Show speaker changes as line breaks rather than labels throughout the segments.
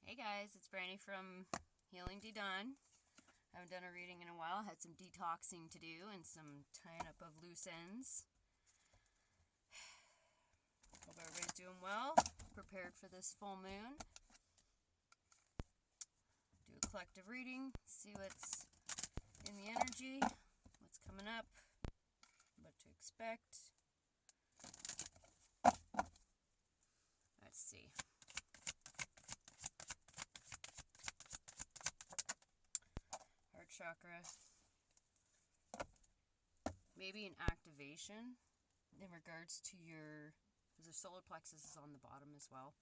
Hey guys, it's Brandy from Healing to Done. Haven't done a reading in a while. Had some detoxing to do and some tying up of loose ends. Hope everybody's doing well. Prepared for this full moon. Do a collective reading. See what's in the energy. What's coming up. What to expect. Let's see. Heart chakra. Maybe an activation in regards to your, because the solar plexus is on the bottom as well.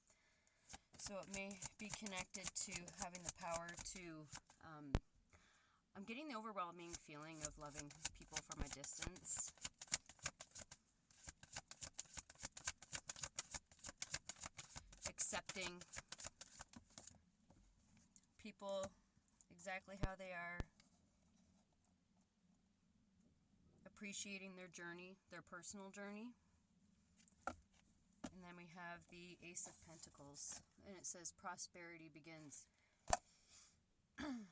So it may be connected to having the power to, I'm getting the overwhelming feeling of loving people from a distance. Accepting people exactly how they are. Appreciating their journey, their personal journey. And then we have the Ace of Pentacles, and it says prosperity begins. I'm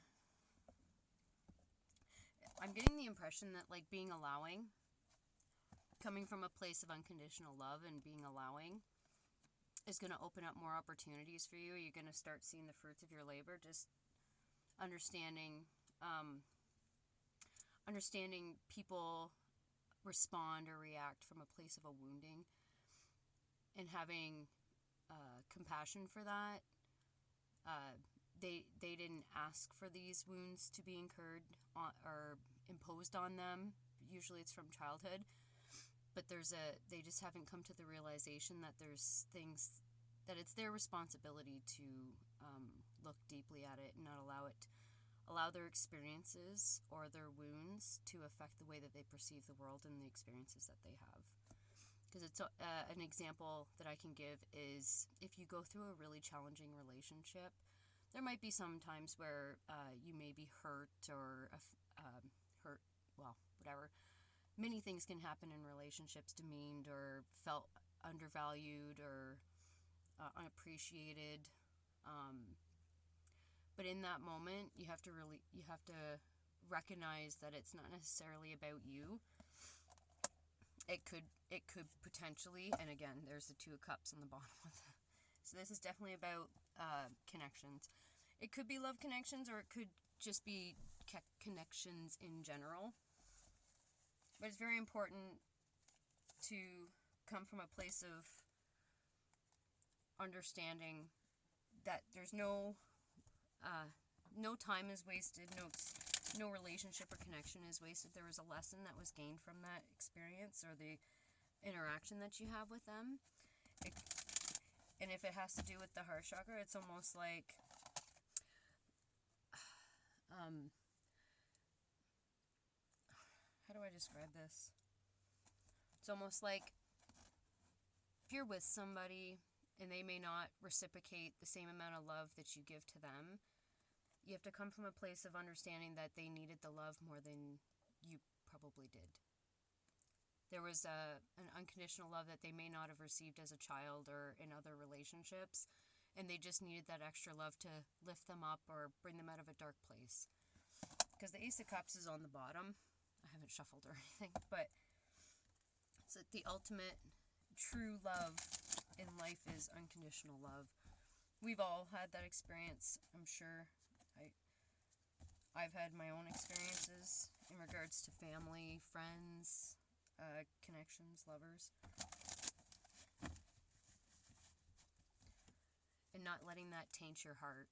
getting the impression that, like, being allowing, coming from a place of unconditional love and being allowing, is going to open up more opportunities for you. You're going to start seeing the fruits of your labor. Just understanding people respond or react from a place of a wounding, and having compassion for that. They didn't ask for these wounds to be incurred or imposed on them. Usually it's from childhood, but they just haven't come to the realization that there's things that it's their responsibility to look deeply at it and not allow their experiences or their wounds to affect the way that they perceive the world and the experiences that they have. Because it's an example that I can give is if you go through a really challenging relationship, there might be some times where you may be hurt or whatever. Many things can happen in relationships, demeaned or felt undervalued or unappreciated. But in that moment, you have to recognize that it's not necessarily about you. It could potentially, and again, there's the Two of Cups on the bottom of that. So this is definitely about connections. It could be love connections, or it could just be connections in general. But it's very important to come from a place of understanding that there's no time is wasted, no relationship or connection is wasted. There was a lesson that was gained from that experience or the interaction that you have with them. And if it has to do with the heart chakra, it's almost like how do I describe this? It's almost like if you're with somebody and they may not reciprocate the same amount of love that you give to them, you have to come from a place of understanding that they needed the love more than you probably did. There was an unconditional love that they may not have received as a child or in other relationships, and they just needed that extra love to lift them up or bring them out of a dark place. Because the Ace of Cups is on the bottom. I haven't shuffled or anything, but it's like the ultimate true love in life is unconditional love. We've all had that experience, I'm sure. I've had my own experiences in regards to family, friends, connections, lovers. And not letting that taint your heart.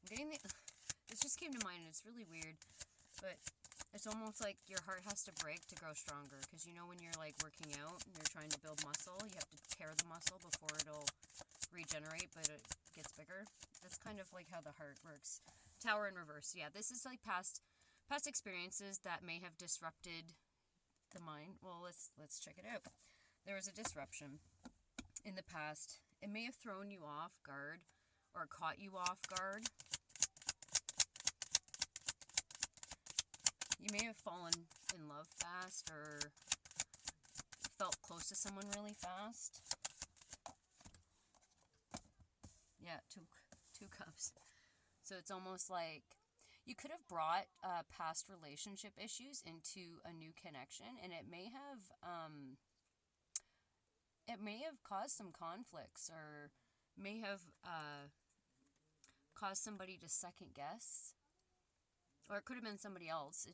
This just came to mind, and it's really weird, but it's almost like your heart has to break to grow stronger. Because you know when you're like working out and you're trying to build muscle, you have to tear the muscle before it'll regenerate, but it gets bigger. That's kind of like how the heart works. Tower in reverse. Yeah, this is like past experiences that may have disrupted the mind. Well, let's check it out. There was a disruption in the past. It may have thrown you off guard or caught you off guard. You may have fallen in love fast or felt close to someone really fast. 2 cups. So it's almost like you could have brought past relationship issues into a new connection, and it may have caused some conflicts, or may have caused somebody to second guess, or it could have been somebody else.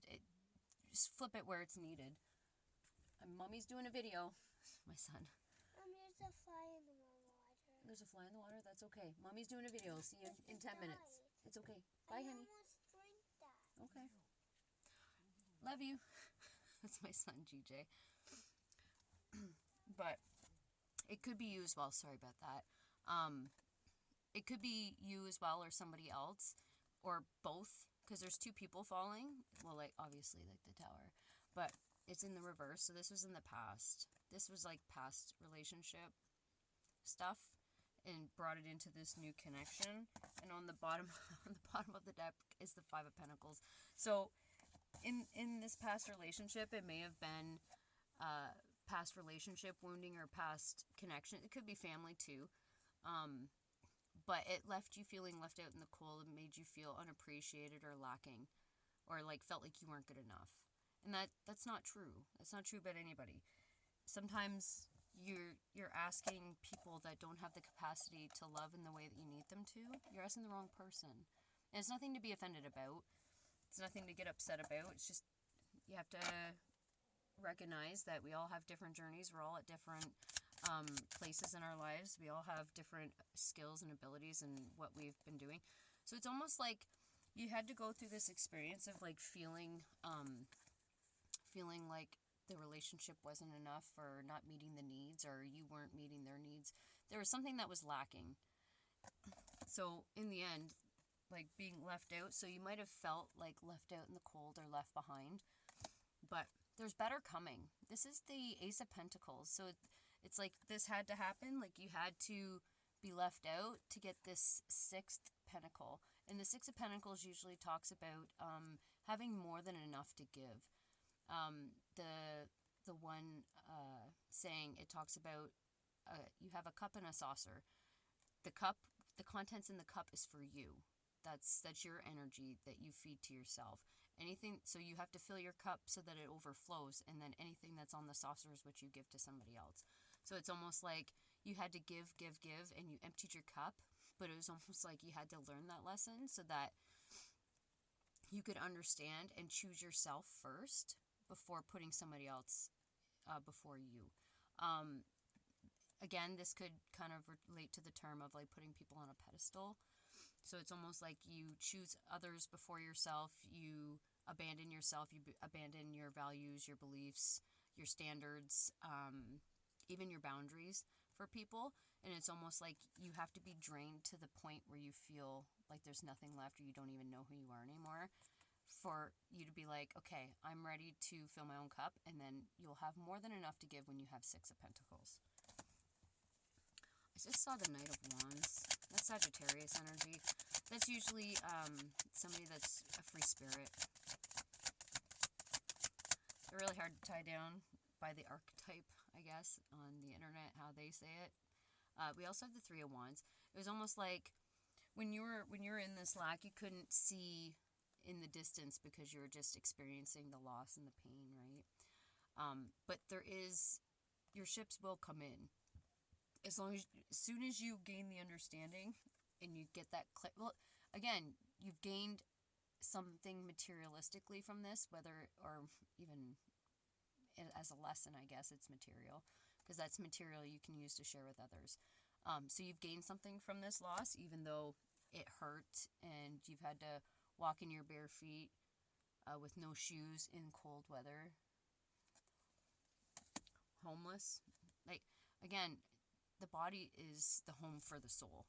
Just flip it where it's needed. Mommy's doing a video. My son.
There's a fly in the water.
There's a fly in the water? That's okay. Mommy's doing a video. See you in 10 minutes. It's okay. Bye, honey.
Almost drink that.
Okay. Love you. That's my son, GJ. But it could be you as well. Sorry about that. It could be you as well, or somebody else, or both, because there's 2 people falling. Well, like, obviously, like the tower. But it's in the reverse. So this was in the past. This was like past relationship stuff, and brought it into this new connection. And on the bottom of the deck is the 5 of Pentacles. So in this past relationship, it may have been past relationship wounding or past connection. It could be family too. But it left you feeling left out in the cold, and made you feel unappreciated or lacking, or like felt like you weren't good enough. And that's not true. That's not true about anybody. Sometimes you're asking people that don't have the capacity to love in the way that you need them to. You're asking the wrong person. And it's nothing to be offended about. It's nothing to get upset about. It's just, you have to recognize that we all have different journeys. We're all at different places in our lives. We all have different skills and abilities and what we've been doing. So it's almost like you had to go through this experience of like feeling like the relationship wasn't enough, or not meeting the needs, or you weren't meeting their needs. There was something that was lacking. So in the end, like being left out, so you might have felt like left out in the cold or left behind, but there's better coming. This is the Ace of Pentacles. So it's like this had to happen. Like you had to be left out to get this 6th pentacle. And the 6 of Pentacles usually talks about having more than enough to give. The one saying, it talks about you have a cup and a saucer. The contents in the cup is for you. That's your energy that you feed to yourself. Anything, so you have to fill your cup so that it overflows, and then anything that's on the saucer is what you give to somebody else. So it's almost like you had to give, and you emptied your cup, but it was almost like you had to learn that lesson so that you could understand and choose yourself first before putting somebody else before you. Again, this could kind of relate to the term of like putting people on a pedestal. So it's almost like you choose others before yourself. You abandon yourself. You abandon your values, your beliefs, your standards, even your boundaries for people. And it's almost like you have to be drained to the point where you feel like there's nothing left, or you don't even know who you are anymore, for you to be like, okay, I'm ready to fill my own cup, and then you'll have more than enough to give when you have 6 of Pentacles. I just saw the Knight of Wands. That's Sagittarius energy. That's usually somebody that's a free spirit. They're really hard to tie down by the archetype, I guess, on the internet, how they say it. We also have the 3 of Wands. It was almost like when you were in this lack, you couldn't see in the distance because you were just experiencing the loss and the pain, right? But your ships will come in. As soon as you gain the understanding and you get that well, again, you've gained something materialistically from this, whether, or even as a lesson, I guess it's material, because that's material you can use to share with others. So you've gained something from this loss, even though it hurt and you've had to walk in your bare feet with no shoes in cold weather, homeless. Like, again, the body is the home for the soul.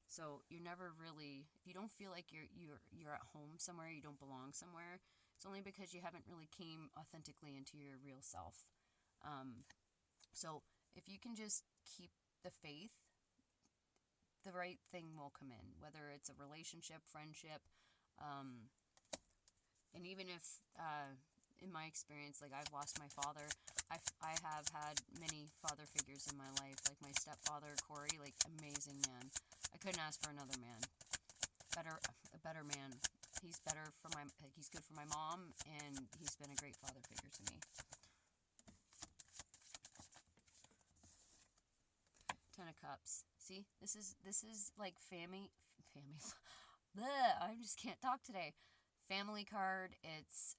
So you're never really, if you don't feel like you're at home somewhere, you don't belong somewhere, it's only because you haven't really came authentically into your real self. So if you can just keep the faith, the right thing will come in, whether it's a relationship, friendship, and even if in my experience, like I've lost my father. I have had many father figures in my life, like my stepfather, Corey, like amazing man. I couldn't ask for another man. A better man. He's he's good for my mom, and he's been a great father figure to me. Ten of Cups. See, this is like family. Bleh, I just can't talk today. Family card. It's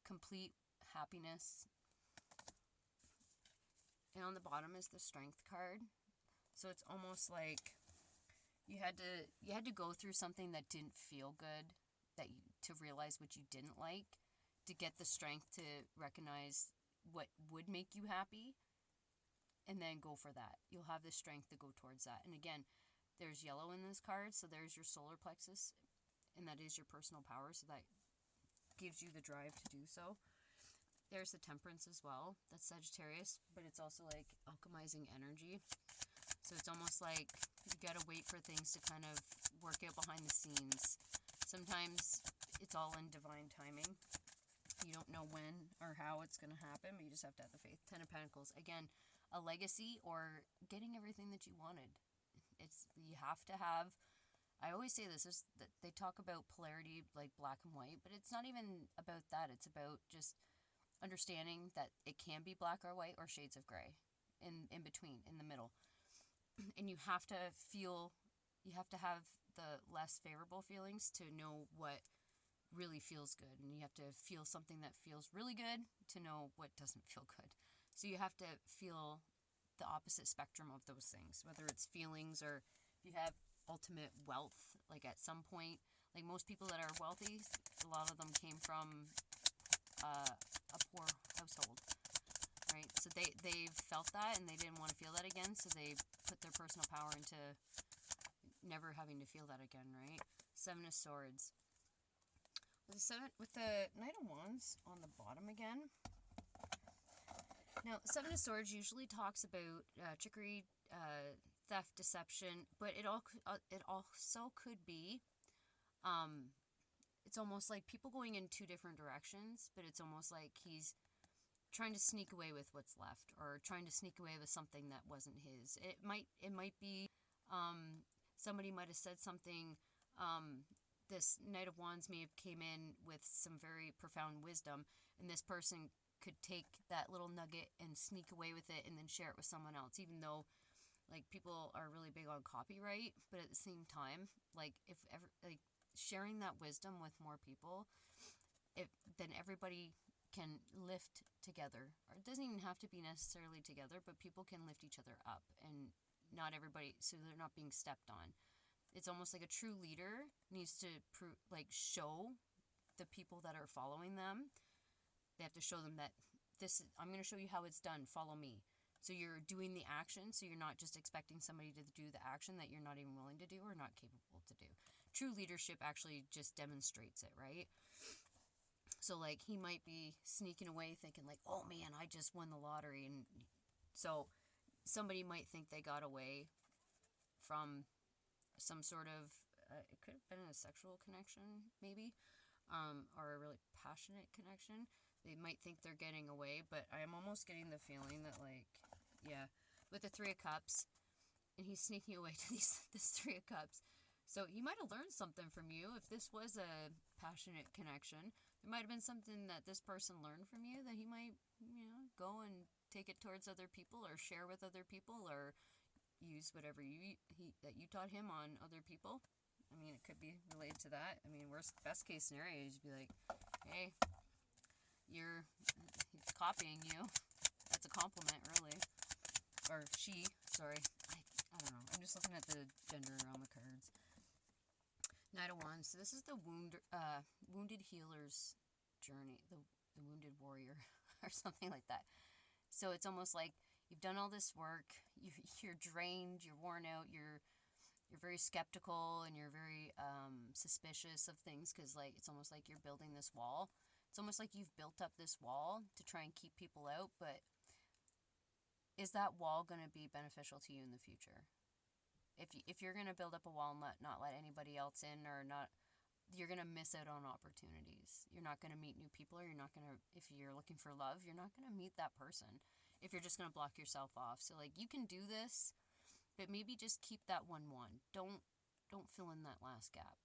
complete happiness. And on the bottom is the Strength card. So it's almost like you had to go through something that didn't feel good, to realize what you didn't like, to get the strength to recognize what would make you happy, and then go for that. You'll have the strength to go towards that. And again, there's yellow in this card, so there's your solar plexus, and that is your personal power, so that gives you the drive to do so. There's the Temperance as well. That's Sagittarius, but it's also like alchemizing energy. So it's almost like you gotta wait for things to kind of work out behind the scenes. Sometimes it's all in divine timing. You don't know when or how it's gonna happen, but you just have to have the faith. Ten of Pentacles. Again, a legacy or getting everything that you wanted. You have to have. I always say this is that they talk about polarity like black and white, but it's not even about that. It's about just understanding that it can be black or white or shades of gray in between, in the middle. And you have to have the less favorable feelings to know what really feels good. And you have to feel something that feels really good to know what doesn't feel good. So you have to feel the opposite spectrum of those things, whether it's feelings or if you have ultimate wealth, like at some point, like most people that are wealthy, a lot of them came from a poor household, right? So they've felt that and they didn't want to feel that again, so they put their personal power into never having to feel that again, right? Seven of Swords. With the Knight of Wands on the bottom again. Now, Seven of Swords usually talks about trickery, theft, deception, but it also could be, it's almost like people going in two different directions, but it's almost like he's trying to sneak away with what's left, or trying to sneak away with something that wasn't his. It might be, somebody might have said something. This Knight of Wands may have came in with some very profound wisdom, and this person could take that little nugget and sneak away with it and then share it with someone else, even though like people are really big on copyright, but at the same time, like if ever like sharing that wisdom with more people, then everybody can lift together. Or it doesn't even have to be necessarily together, but people can lift each other up, and not everybody, so they're not being stepped on. It's almost like a true leader needs to show the people that are following them. They have to show them that I'm going to show you how it's done. Follow me. So you're doing the action, so you're not just expecting somebody to do the action that you're not even willing to do or not capable to do. True leadership actually just demonstrates it, right? So like he might be sneaking away thinking like, oh man, I just won the lottery. And so somebody might think they got away from some sort of, it could have been a sexual connection maybe, or a really passionate connection. They might think they're getting away, but I'm almost getting the feeling that like, yeah, with the Three of Cups, and he's sneaking away to this Three of Cups. So he might have learned something from you. If this was a passionate connection, there might have been something that this person learned from you that he might, go and take it towards other people or share with other people or use whatever that you taught him on other people. I mean, it could be related to that. I mean, best case scenario is be like, hey, he's copying you. That's a compliment, really. Or she, sorry. I don't know. I'm just looking at the gender around the cards. Knight of Wands. So this is the wounded healer's journey, the wounded warrior, or something like that. So it's almost like you've done all this work. You're drained. You're worn out. You're very skeptical, and you're very suspicious of things because like it's almost like you're building this wall. It's almost like you've built up this wall to try and keep people out, but is that wall going to be beneficial to you in the future? If you're going to build up a wall and not let anybody else in, or not you're going to miss out on opportunities. You're not going to meet new people, or you're not going to, if you're looking for love, you're not going to meet that person if you're just going to block yourself off. So like, you can do this, but maybe just keep that 1-1. Don't fill in that last gap.